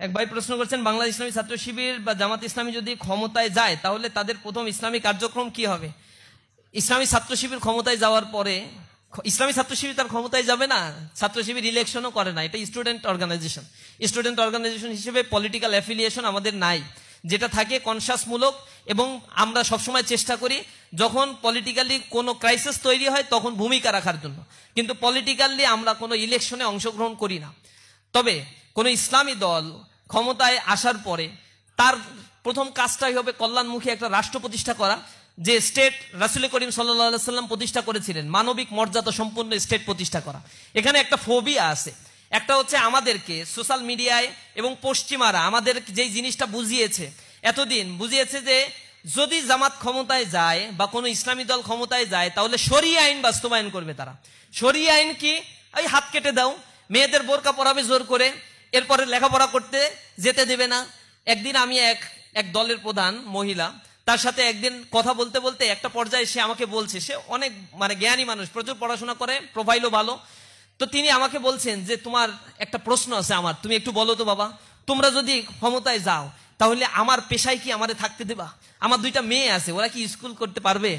এক ভাই প্রশ্ন করছেন, বাংলাদেশ ইসলামী ছাত্র শিবির বা জামাত ইসলামী যদি ক্ষমতায় যায় তাহলে তাদের প্রথম ইসলামী কার্যক্রম কি হবে? ইসলামী ছাত্র শিবির ক্ষমতায় যাওয়ার পরে, ইসলামী ছাত্র শিবির তার ক্ষমতায় যাবে না, ছাত্র শিবির ইলেকশনও করে না, এটা স্টুডেন্ট অর্গানাইজেশন। স্টুডেন্ট অর্গানাইজেশন হিসেবে পলিটিক্যাল অ্যাফিলিয়েশন আমাদের নাই, যেটা থাকে কনসাসমূলক। এবং আমরা সবসময় চেষ্টা করি যখন পলিটিক্যালি কোনো ক্রাইসিস তৈরি হয় তখন ভূমিকা রাখার জন্য, কিন্তু পলিটিক্যালি আমরা কোনো ইলেকশনে অংশগ্রহণ করি না। তবে কোনো ইসলামী দল ক্ষমতায় আসার পরে তার প্রথম কাজটাই হবে কল্যাণমুখী একটা রাষ্ট্র প্রতিষ্ঠা করা, যে স্টেট রাসূল করিম সাল্লাল্লাহু আলাইহি সাল্লাম প্রতিষ্ঠা করেছিলেন, মানবিক মর্যাদা সম্পন্ন স্টেট প্রতিষ্ঠা করা। এখানে একটা ফোবিয়া আছে, একটা হচ্ছে আমাদেরকে সোশ্যাল মিডিয়ায় এবং পশ্চিমারা আমাদের যেই জিনিসটা বুঝিয়েছে, এতদিন বুঝিয়েছে যে যদি জামাত ক্ষমতায় যায় বা কোনো ইসলামী দল ক্ষমতায় যায় তাহলে শরিয়া আইন বাস্তবায়ন করবে তারা। শরিয়া আইন কি? ওই হাত কেটে দাও, মেয়েদের বোরকা পরাবে জোর করে, এরপরে লেখাপড়া করতে যেতে দেবে না। একদিন আমি এক দলের প্রধান মহিলা, তার সাথে একদিন কথা বলতে বলতে একটা পর্যায়ে সে আমাকে বলছে, সে অনেক জ্ঞানী মানুষ, প্রচুর পড়াশোনা করে, প্রোফাইলও ভালো। তো তিনি আমাকে বলছেন যে তোমার একটা প্রশ্ন আছে আমার, তুমি একটু বলো তো বাবা, তোমরা যদি ক্ষমতায় যাও তাহলে আমার পেশায় কি আমারে থাকতে দেবা? আমার 2টা মেয়ে আছে, ওরা কি স্কুল করতে পারবে?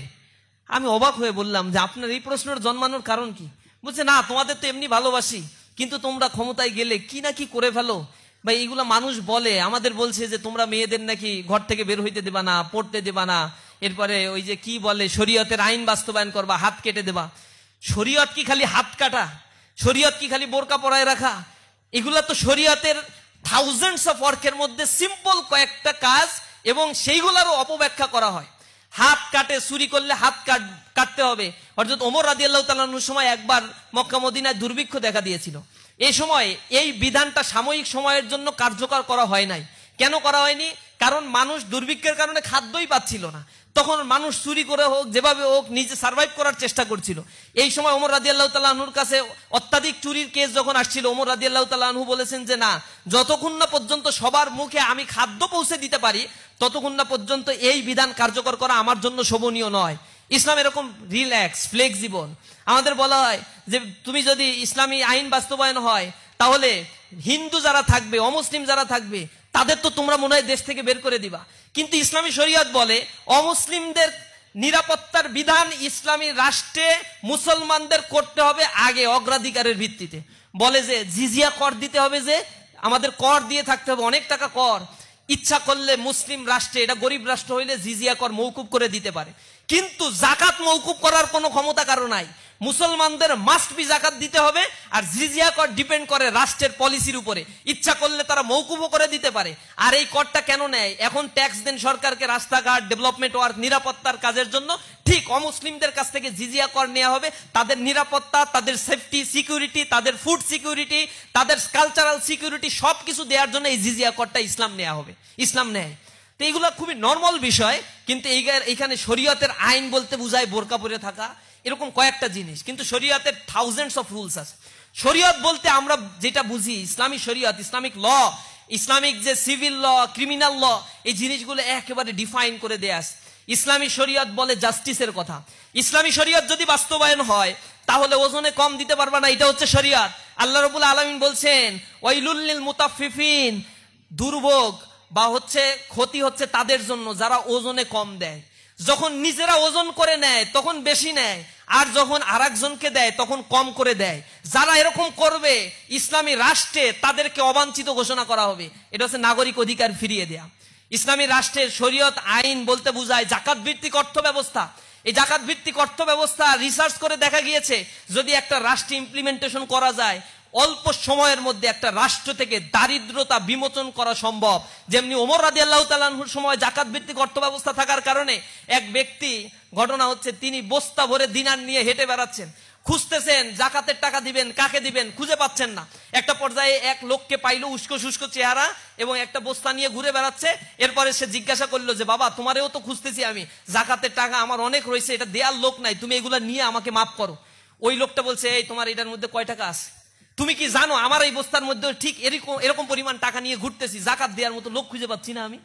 আমি অবাক হয়ে বললাম যে আপনার এই প্রশ্নের জন্মানোর কারণ কি? বলছে না, তোমাদের তো এমনি ভালোবাসি, কিন্তু তোমরা ক্ষমতায় গেলে কি না কি করে ফেলো বা এইগুলো মানুষ বলে, আমাদের বলছে যে তোমরা মেয়েদের নাকি ঘর থেকে বের হইতে দেবা না, পড়তে দেবা না, এরপরে ওই যে কি বলে শরীয়তের আইন বাস্তবায়ন করবা, হাত কেটে দেবা। শরীয়ত কি খালি হাত কাটা? শরীয়ত কি খালি বোরকা পরায় রাখা? এগুলা তো শরীয়তের থাউজেন্ডস অফ ওয়ার্কের মধ্যে সিম্পল কয়েকটা কাজ, এবং সেইগুলারও অপব্যাখ্যা করা হয়। হাত কাটে, চুরি করলে হাত কাটতে হবে। হযরত ওমর রাদিয়াল্লাহু তাআলা আনহুর সময় একবার মক্কা মদিনায় দুর্ভিক্ষ দেখা দিয়েছিল। এই সময় এই বিধানটা সাময়িক সময়ের জন্য কার্যকর করা হয় নাই। কেন করা হয়নি? কারণ মানুষ দুর্ভিক্ষের কারণে খাদ্যই পাচ্ছিল না। তখন মানুষ চুরি করে হোক, যেভাবে হোক, নিজে সার্ভাইভ করার চেষ্টা করছিল। এই সময় ওমর রাদিয়াল্লাহু তাআলা আনহুর কাছে অত্যাধিক চুরির কেস যখন আসছিল, ওমর রাদিয়াল্লাহু তাআলা আনহু বলেছেন যে না, যতক্ষণ না পর্যন্ত সবার মুখে আমি খাদ্য পৌঁছে দিতে পারি ততক্ষণ না পর্যন্ত এই বিধান কার্যকর করা আমার জন্য শোভনীয় নয়। ইসলাম এরকম রিল্যাক্স, ফ্লেক্সিবল। আমাদের বলা হয় যে তুমি যদি ইসলামী আইন বাস্তবায়ন হয় তাহলে হিন্দু যারা থাকবে, অমুসলিম যারা থাকবে, তাদের তো তোমরা মনে হয় দেশ থেকে বের করে দিবা। কিন্তু ইসলামী শরীয়ত বলে অমুসলিমদের নিরাপত্তার বিধান ইসলামী রাষ্ট্রে মুসলমানদের করতে হবে আগে, অগ্রাধিকারের ভিত্তিতে। বলে যে জিজিয়া কর দিতে হবে, যে আমাদের কর দিয়ে থাকতে হবে, অনেক টাকা কর। ইচ্ছা করলে মুসলিম রাষ্ট্রে, এটা গরিব রাষ্ট্র হইলে জিজিয়া কর মওকুফ করে দিতে পারে, কিন্তু জাকাত মওকুফ করার কোনো ক্ষমতা কারো নাই। মুসলমানদের মাস্ট বি জাকাত দিতে হবে, আর জিজিয়া কর ডিপেন্ড করে রাষ্ট্রের পলিসির উপরে। ইচ্ছা করলে তারা মওকুফও করে দিতে পারে। আর এই করটা কেন নেয়? এখন ট্যাক্স দেন সরকারকে রাস্তাঘাট, ডেভেলপমেন্ট ওয়ার্ক, নিরাপত্তার কাজের জন্য। ঠিক অমুসলিমদের কাছ থেকে জিজিয়া কর নেওয়া হবে তাদের নিরাপত্তা, তাদের সেফটি সিকিউরিটি, তাদের ফুড সিকিউরিটি, তাদের কালচারাল সিকিউরিটি সবকিছু দেওয়ার জন্য এই জিজিয়া করটা ইসলাম নেওয়া হবে, ইসলাম নেয়। তো এইগুলো খুবই নর্মাল বিষয়, কিন্তু এইখানে শরীয়তের আইন বলতে বুঝায় বোরকা পরে থাকা, এরকম কয়েকটা জিনিস। কিন্তু শরীয়তের থাউজেন্ডস অফ রুলস আছে। শরীয়ত বলতে আমরা যেটা বুঝি, ইসলামী শরীয়ত, ইসলামিক ল, ইসলামিক যে সিভিল ল, ক্রিমিনাল ল, এই জিনিসগুলো একেবারে ডিফাইন করে দেয়া আছে। ইসলামী শরীয়ত বলে জাস্টিসের কথা। ইসলামী শরীয়ত যদি বাস্তবায়ন হয় তাহলে ওজনে কম দিতে পারবা না, এটা হচ্ছে শরীয়ত। আল্লাহ রাব্বুল আলামিন বলছেন ওয়াইলুল লিল মুতাফফিফিন, দুর্ভোগ বা ক্ষতি হচ্ছে তাদের জন্য যারা ওজনে কম দেয়। যখন নিজেরা ওজন করে নেয় তখন বেশি নেয়, আর যখন আরেকজনকে দেয় তখন কম করে দেয়। যারা এরকম করবে ইসলামী রাষ্ট্রে তাদেরকে অবাঞ্ছিত ঘোষণা করা হবে। এটা হচ্ছে নাগরিক অধিকার ফিরিয়ে দেয়া। ইসলামী রাষ্ট্রের শরীয়ত আইন বলতে বোঝায় জাকাত ভিত্তিক অর্থ ব্যবস্থা। এই জাকাত ভিত্তিক অর্থ ব্যবস্থা রিসার্চ করে দেখা গিয়েছে যদি একটা রাষ্ট্রে ইমপ্লিমেন্টেশন করা যায়, অল্প সময়ের মধ্যে একটা রাষ্ট্র থেকে দারিদ্রতা বিমোচন করা সম্ভব। যেমনি ওমর রাদিয়াল্লাহু তাআলা আনহুর সময় জাকাত ভিত্তিক অর্থ ব্যবস্থা থাকার কারণে এক ব্যক্তি, ঘটনা হচ্ছে তিনি বস্তা ভরে দিনার নিয়ে হেঁটে বেড়াচ্ছেন, খুঁজতেছেন জাকাতের টাকা দিবেন, কাকে দিবেন, খুঁজে পাচ্ছেন না। একটা পর্যায়ে এক লোককে পাইলো, উস্কো শুষ্কো চেহারা এবং একটা বস্তা নিয়ে ঘুরে বেড়াচ্ছে। এরপরে সে জিজ্ঞাসা করলো যে বাবা, তোমারেও তো খুঁজতেছি আমি, জাকাতের টাকা আমার অনেক রয়েছে, এটা দেওয়ার লোক নাই, তুমি এগুলা নিয়ে আমাকে মাফ করো। ওই লোকটা বলছে, এই তোমার এটার মধ্যে কয় টাকা আছে? তুমি কি জানো আমার এই বস্তার মধ্যে ঠিক এরকম পরিমাণ টাকা নিয়ে ঘুরতেছি, জাকাত দেওয়ার মতো লোক খুঁজে পাচ্ছি না আমি।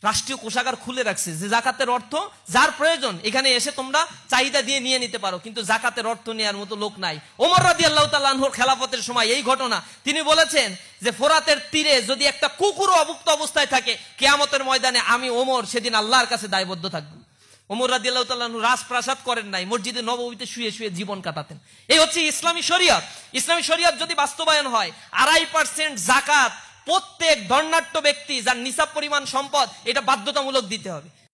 রাষ্ট্রীয় কোষাগার খুলে রাখছে যে জাকাতের অর্থ যার প্রয়োজন এখানে এসে তোমরা চাহিদা দিয়ে নিয়ে নিতে পারো, কিন্তু জাকাতের অর্থ নেওয়ার মতো লোক নাই। ওমর রাদিয়াল্লাহু তাআলা আনহুর খেলাফতের সময় এই ঘটনা, তিনি বলেছেন যে ফোরাতের তীরে যদি একটা কুকুরও অভুক্ত অবস্থায় থাকে, কিয়ামতের ময়দানে আমি ওমর সেদিন আল্লাহর কাছে দায়বদ্ধ থাকবো। ওমর রাদিয়াল্লাহু তাআলা আনহু রাজপ্রাসাদ করেন নাই, মসজিদে নববীতে শুয়ে শুয়ে জীবন কাটাতেন। এই হচ্ছে ইসলামী শরিয়ত। ইসলামী শরিয়ত যদি বাস্তবায়ন হয়, 2.5% জাকাত প্রত্যেক ধর্নাঢ্য ব্যক্তি যার নিসাব পরিমাণ সম্পদ, এটা বাধ্যতামূলক দিতে হবে।